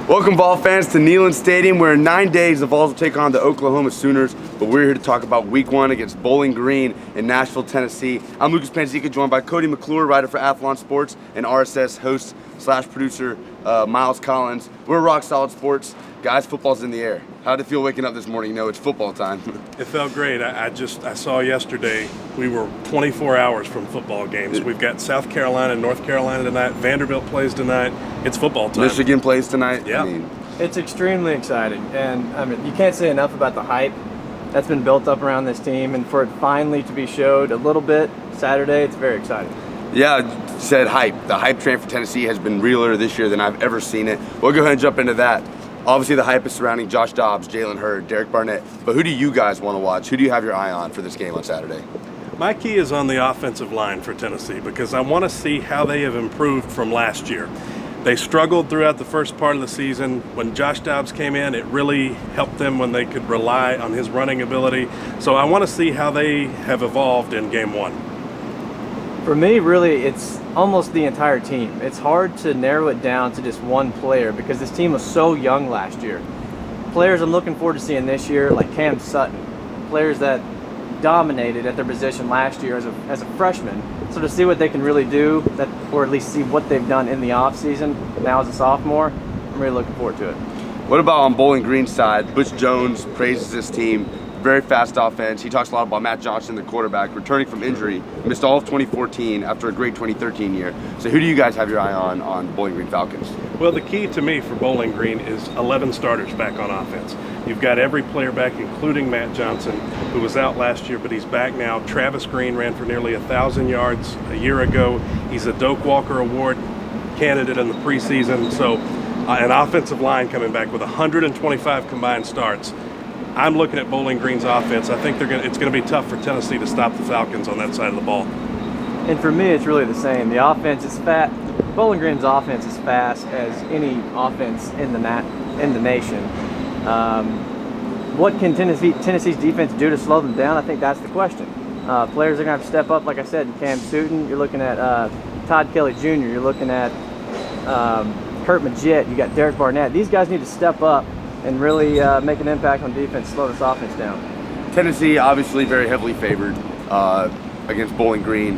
Welcome, Vol fans, to Neyland Stadium, where in 9 days the Vols will take on the Oklahoma Sooners. But we're here to talk about Week 1 against Bowling Green in Nashville, Tennessee. I'm Lucas Panzica, joined by Cody McClure, writer for Athlon Sports, and RSS host / producer Miles Collins. We're Rock Solid Sports. Guys, football's in the air. How did it feel waking up this morning? You know, it's football time. It felt great. I saw yesterday we were 24 hours from football games. We've got South Carolina and North Carolina tonight. Vanderbilt plays tonight. It's football time. Michigan plays tonight. Yeah. It's extremely exciting. And I mean, you can't say enough about the hype that's been built up around this team. And for it finally to be showed a little bit Saturday, it's very exciting. Yeah, said hype. The hype train for Tennessee has been realer this year than I've ever seen it. We'll go ahead and jump into that. Obviously, the hype is surrounding Josh Dobbs, Jalen Hurd, Derek Barnett. But who do you guys want to watch? Who do you have your eye on for this game on Saturday? My key is on the offensive line for Tennessee because I want to see how they have improved from last year. They struggled throughout the first part of the season. When Josh Dobbs came in, it really helped them when they could rely on his running ability. So I want to see how they have evolved in Game 1. For me, really, it's almost the entire team. It's hard to narrow it down to just one player because this team was so young last year. Players I'm looking forward to seeing this year, like Cam Sutton, players that dominated at their position last year as a freshman. So to see what they can really do, or at least see what they've done in the offseason now as a sophomore, I'm really looking forward to it. What about on Bowling Green's side? Butch Jones praises this team. Very fast offense. He talks a lot about Matt Johnson, the quarterback, returning from injury. Missed all of 2014 after a great 2013 year. So who do you guys have your eye on the Bowling Green Falcons? Well, the key to me for Bowling Green is 11 starters back on offense. You've got every player back, including Matt Johnson, who was out last year, but he's back now. Travis Green ran for nearly 1,000 yards a year ago. He's a Doak Walker Award candidate in the preseason. So an offensive line coming back with 125 combined starts. I'm looking at Bowling Green's offense. I think it's going to be tough for Tennessee to stop the Falcons on that side of the ball. And for me, it's really the same. The offense is fast. Bowling Green's offense is fast as any offense in the nation. What can Tennessee's defense do to slow them down? I think that's the question. Players are going to have to step up. Like I said, Cam Sutton. You're looking at Todd Kelly Jr. You're looking at Kurt Magette. You got Derek Barnett. These guys need to step up and really make an impact on defense, slow this offense down. Tennessee, obviously very heavily favored against Bowling Green.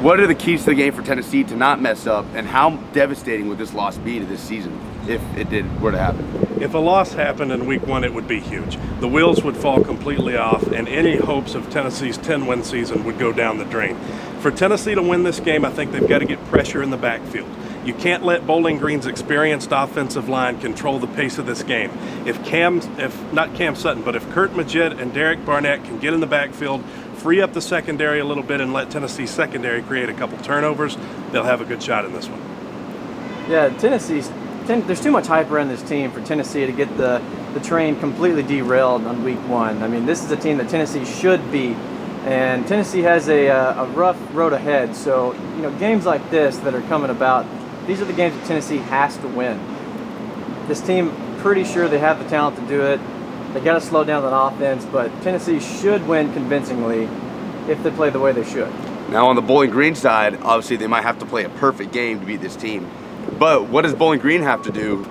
What are the keys to the game for Tennessee to not mess up, and how devastating would this loss be to this season if it were to happen? If a loss happened in Week 1, it would be huge. The wheels would fall completely off, and any hopes of Tennessee's 10-win season would go down the drain. For Tennessee to win this game, I think they've got to get pressure in the backfield. You can't let Bowling Green's experienced offensive line control the pace of this game. If not Cam Sutton, but if Kurt Magette and Derek Barnett can get in the backfield, free up the secondary a little bit, and let Tennessee's secondary create a couple turnovers, they'll have a good shot in this one. Yeah, there's too much hype around this team for Tennessee to get the train completely derailed on Week 1. I mean, this is a team that Tennessee should beat, and Tennessee has a rough road ahead. So, games like this that are coming about, these are the games that Tennessee has to win. This team, pretty sure they have the talent to do it. They got to slow down on offense, but Tennessee should win convincingly if they play the way they should. Now on the Bowling Green side, obviously they might have to play a perfect game to beat this team. But what does Bowling Green have to do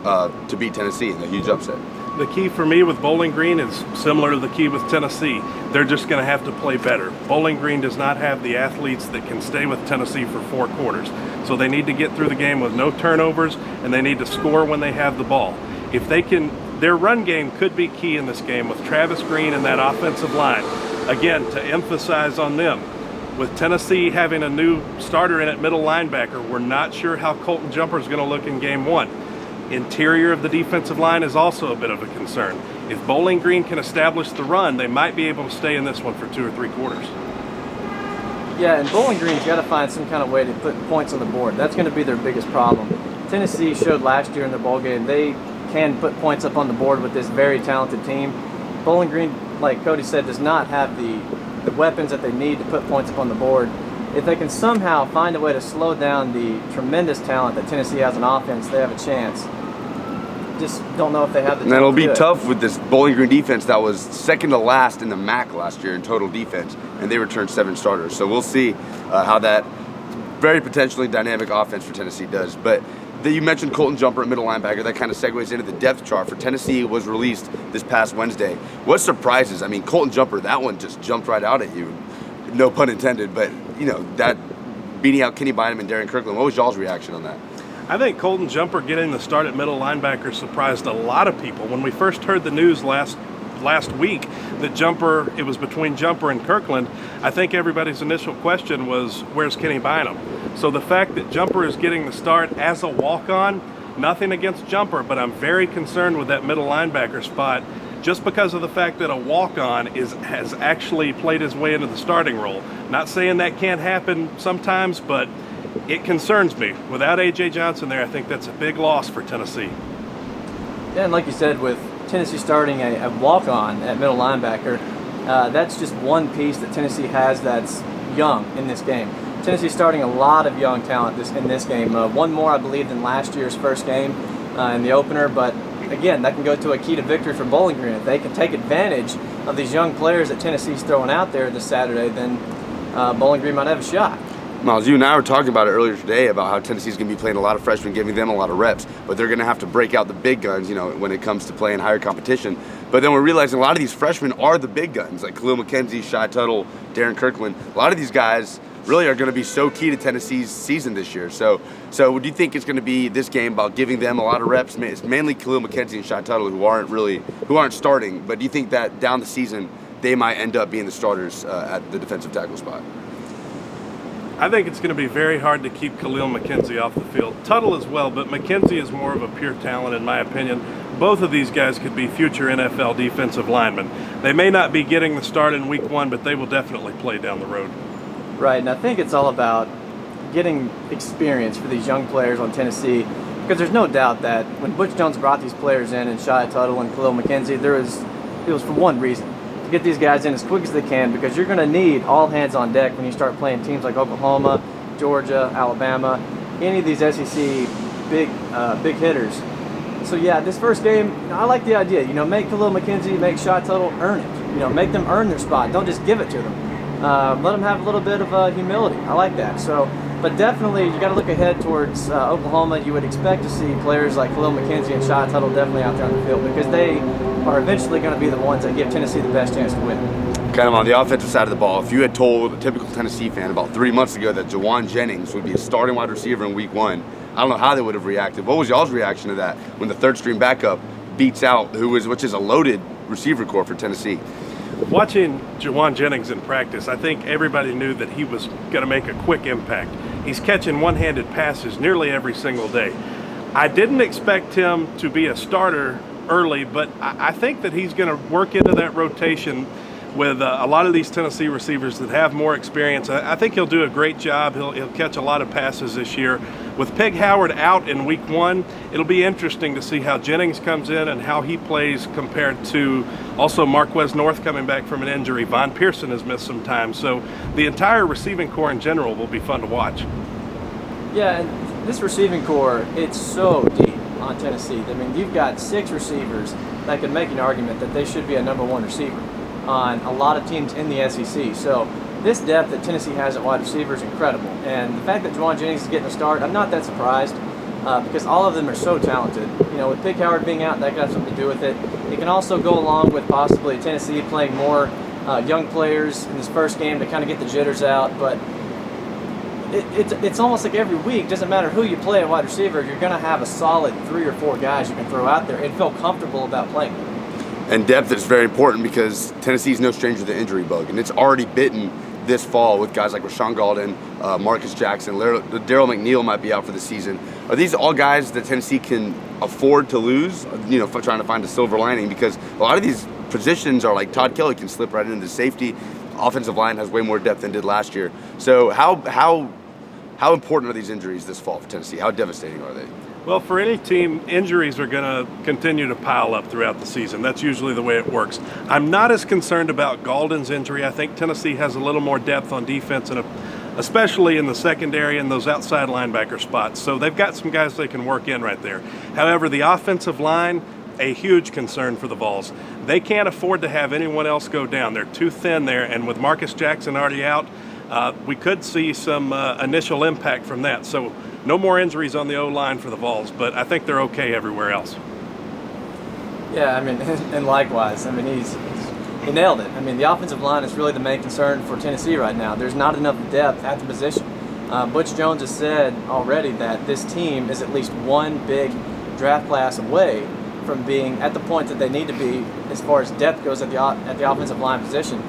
to beat Tennessee in a huge upset? The key for me with Bowling Green is similar to the key with Tennessee. They're just going to have to play better. Bowling Green does not have the athletes that can stay with Tennessee for 4 quarters. So they need to get through the game with no turnovers, and they need to score when they have the ball. If they can, their run game could be key in this game with Travis Green and that offensive line. Again, to emphasize on them. With Tennessee having a new starter in at middle linebacker, we're not sure how Colton Jumper is going to look in Game 1. Interior of the defensive line is also a bit of a concern. If Bowling Green can establish the run, they might be able to stay in this one for 2 or 3 quarters. Yeah, and Bowling Green's got to find some kind of way to put points on the board. That's going to be their biggest problem. Tennessee showed last year in their bowl game they can put points up on the board with this very talented team. Bowling Green, like Cody said, does not have the weapons that they need to put points up on the board. If they can somehow find a way to slow down the tremendous talent that Tennessee has on offense, they have a chance. Just don't know if they have the talent. And it'll be to do it. tough with this Bowling Green defense that was second to last in the MAC last year in total defense, and they returned 7 starters. So we'll see how that very potentially dynamic offense for Tennessee does. But you mentioned Colton Jumper at middle linebacker. That kind of segues into the depth chart for Tennessee was released this past Wednesday. What surprises? I mean, Colton Jumper, that one just jumped right out at you. No pun intended, but that beating out Kenny Bynum and Darren Kirkland. What was y'all's reaction on that? I think Colton Jumper getting the start at middle linebacker surprised a lot of people. When we first heard the news last week that it was between Jumper and Kirkland, I think everybody's initial question was, where's Kenny Bynum? So the fact that Jumper is getting the start as a walk-on, nothing against Jumper, but I'm very concerned with that middle linebacker spot just because of the fact that a walk-on has actually played his way into the starting role. Not saying that can't happen sometimes, but it concerns me. Without A.J. Johnson there, I think that's a big loss for Tennessee. Yeah, and like you said, with Tennessee starting a walk-on at middle linebacker, that's just one piece that Tennessee has that's young in this game. Tennessee's starting a lot of young talent in this game. One more, I believe, than last year's first game in the opener, but again, that can go to a key to victory for Bowling Green. If they can take advantage of these young players that Tennessee's throwing out there this Saturday, then Bowling Green might have a shot. Miles, you and I were talking about it earlier today about how Tennessee's going to be playing a lot of freshmen, giving them a lot of reps, but they're going to have to break out the big guns, when it comes to playing higher competition. But then we're realizing a lot of these freshmen are the big guns, like Khalil McKenzie, Shai Tuttle, Darren Kirkland. A lot of these guys really are going to be so key to Tennessee's season this year. So do you think it's going to be this game about giving them a lot of reps? It's mainly Khalil McKenzie and Shai Tuttle who aren't starting, but do you think that down the season they might end up being the starters at the defensive tackle spot? I think it's going to be very hard to keep Khalil McKenzie off the field. Tuttle as well, but McKenzie is more of a pure talent in my opinion. Both of these guys could be future NFL defensive linemen. They may not be getting the start in week 1, but they will definitely play down the road. Right, and I think it's all about getting experience for these young players on Tennessee, because there's no doubt that when Butch Jones brought these players in, and Shai Tuttle and Khalil McKenzie, it was for one reason: to get these guys in as quick as they can, because you're going to need all hands on deck when you start playing teams like Oklahoma, Georgia, Alabama, any of these SEC big hitters. So yeah, this first game, I like the idea. Make Khalil McKenzie, make Shai Tuttle earn it. Make them earn their spot. Don't just give it to them. Let them have a little bit of humility. I like that. But definitely, you got to look ahead towards Oklahoma. You would expect to see players like Khalil McKenzie and Shai Tuttle definitely out there on the field, because they are eventually going to be the ones that give Tennessee the best chance to win. Kind of on the offensive side of the ball, if you had told a typical Tennessee fan about 3 months ago that Juwan Jennings would be a starting wide receiver in week 1, I don't know how they would have reacted. What was y'all's reaction to that when the third string backup beats out which is a loaded receiver corps for Tennessee? Watching Juwan Jennings in practice, I think everybody knew that he was going to make a quick impact. He's catching one-handed passes nearly every single day. I didn't expect him to be a starter early, but I think that he's going to work into that rotation with a lot of these Tennessee receivers that have more experience. I think he'll do a great job. He'll catch a lot of passes this year. With Peg Howard out in week 1, it'll be interesting to see how Jennings comes in and how he plays compared to also Marquez North coming back from an injury. Von Pearson has missed some time. So the entire receiving corps in general will be fun to watch. Yeah, and this receiving corps, it's so deep on Tennessee. I mean, you've got 6 receivers that can make an argument that they should be a number 1 receiver on a lot of teams in the SEC. So this depth that Tennessee has at wide receiver is incredible. And the fact that Juwan Jennings is getting a start, I'm not that surprised because all of them are so talented. With Pig Howard being out, that got something to do with it. It can also go along with possibly Tennessee playing more young players in this first game to kind of get the jitters out. But it's almost like every week, doesn't matter who you play at wide receiver, you're going to have a solid 3 or 4 guys you can throw out there and feel comfortable about playing. And depth is very important because Tennessee's no stranger to the injury bug, and it's already bitten this fall with guys like Rashawn Golden, Marcus Jackson, Daryl McNeil might be out for the season. Are these all guys that Tennessee can afford to lose, for trying to find a silver lining? Because a lot of these positions are like Todd Kelly can slip right into safety. Offensive line has way more depth than did last year. So how important are these injuries this fall for Tennessee? How devastating are they? Well, for any team, injuries are going to continue to pile up throughout the season. That's usually the way it works. I'm not as concerned about Golden's injury. I think Tennessee has a little more depth on defense, and especially in the secondary and those outside linebacker spots. So they've got some guys they can work in right there. However, the offensive line, a huge concern for the Vols. They can't afford to have anyone else go down. They're too thin there, and with Marcus Jackson already out, we could see some initial impact from that. So No more injuries on the O-line for the Vols, but I think they're okay everywhere else. Yeah, I mean, and likewise. I mean, he nailed it. I mean, the offensive line is really the main concern for Tennessee right now. There's not enough depth at the position. Butch Jones has said already that this team is at least one big draft class away from being at the point that they need to be as far as depth goes at the offensive line position.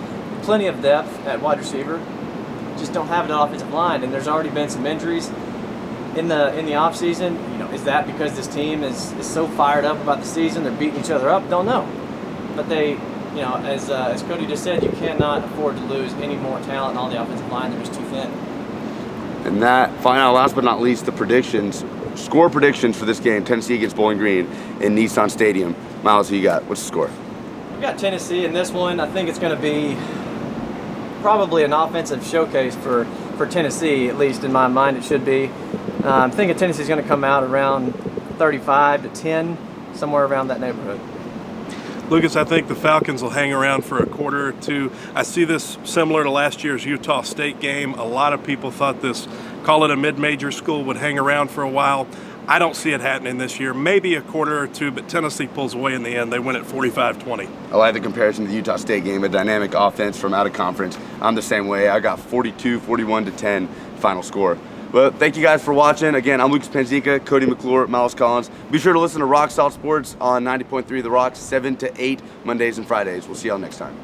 Plenty of depth at wide receiver, just don't have it at offensive line, and there's already been some injuries in the off season. You know, is that because this team is so fired up about the season? They're beating each other up? Don't know, but they, you know, as Cody just said, you cannot afford to lose any more talent on the offensive line. They're just too thin. And that, last but not least, the predictions, score predictions for this game, Tennessee against Bowling Green in Neyland Stadium. Miles, who you got? What's the score? We got Tennessee in this one. I think it's going to be probably an offensive showcase for Tennessee, at least in my mind it should be. I'm thinking Tennessee's going to come out around 35-10, somewhere around that neighborhood. Lucas, I think the Falcons will hang around for a quarter or two. I see this similar to last year's Utah State game. A lot of people thought this, call it a mid-major school, would hang around for a while. I don't see it happening this year. Maybe a quarter or two, but Tennessee pulls away in the end. They win at 45-20. I like the comparison to the Utah State game, a dynamic offense from out of conference. I'm the same way. I got 41-10 final score. Well, thank you guys for watching. Again, I'm Lucas Panzica, Cody McClure, Miles Collins. Be sure to listen to Rock Salt Sports on 90.3 The Rock, 7 to 8 Mondays and Fridays. We'll see y'all next time.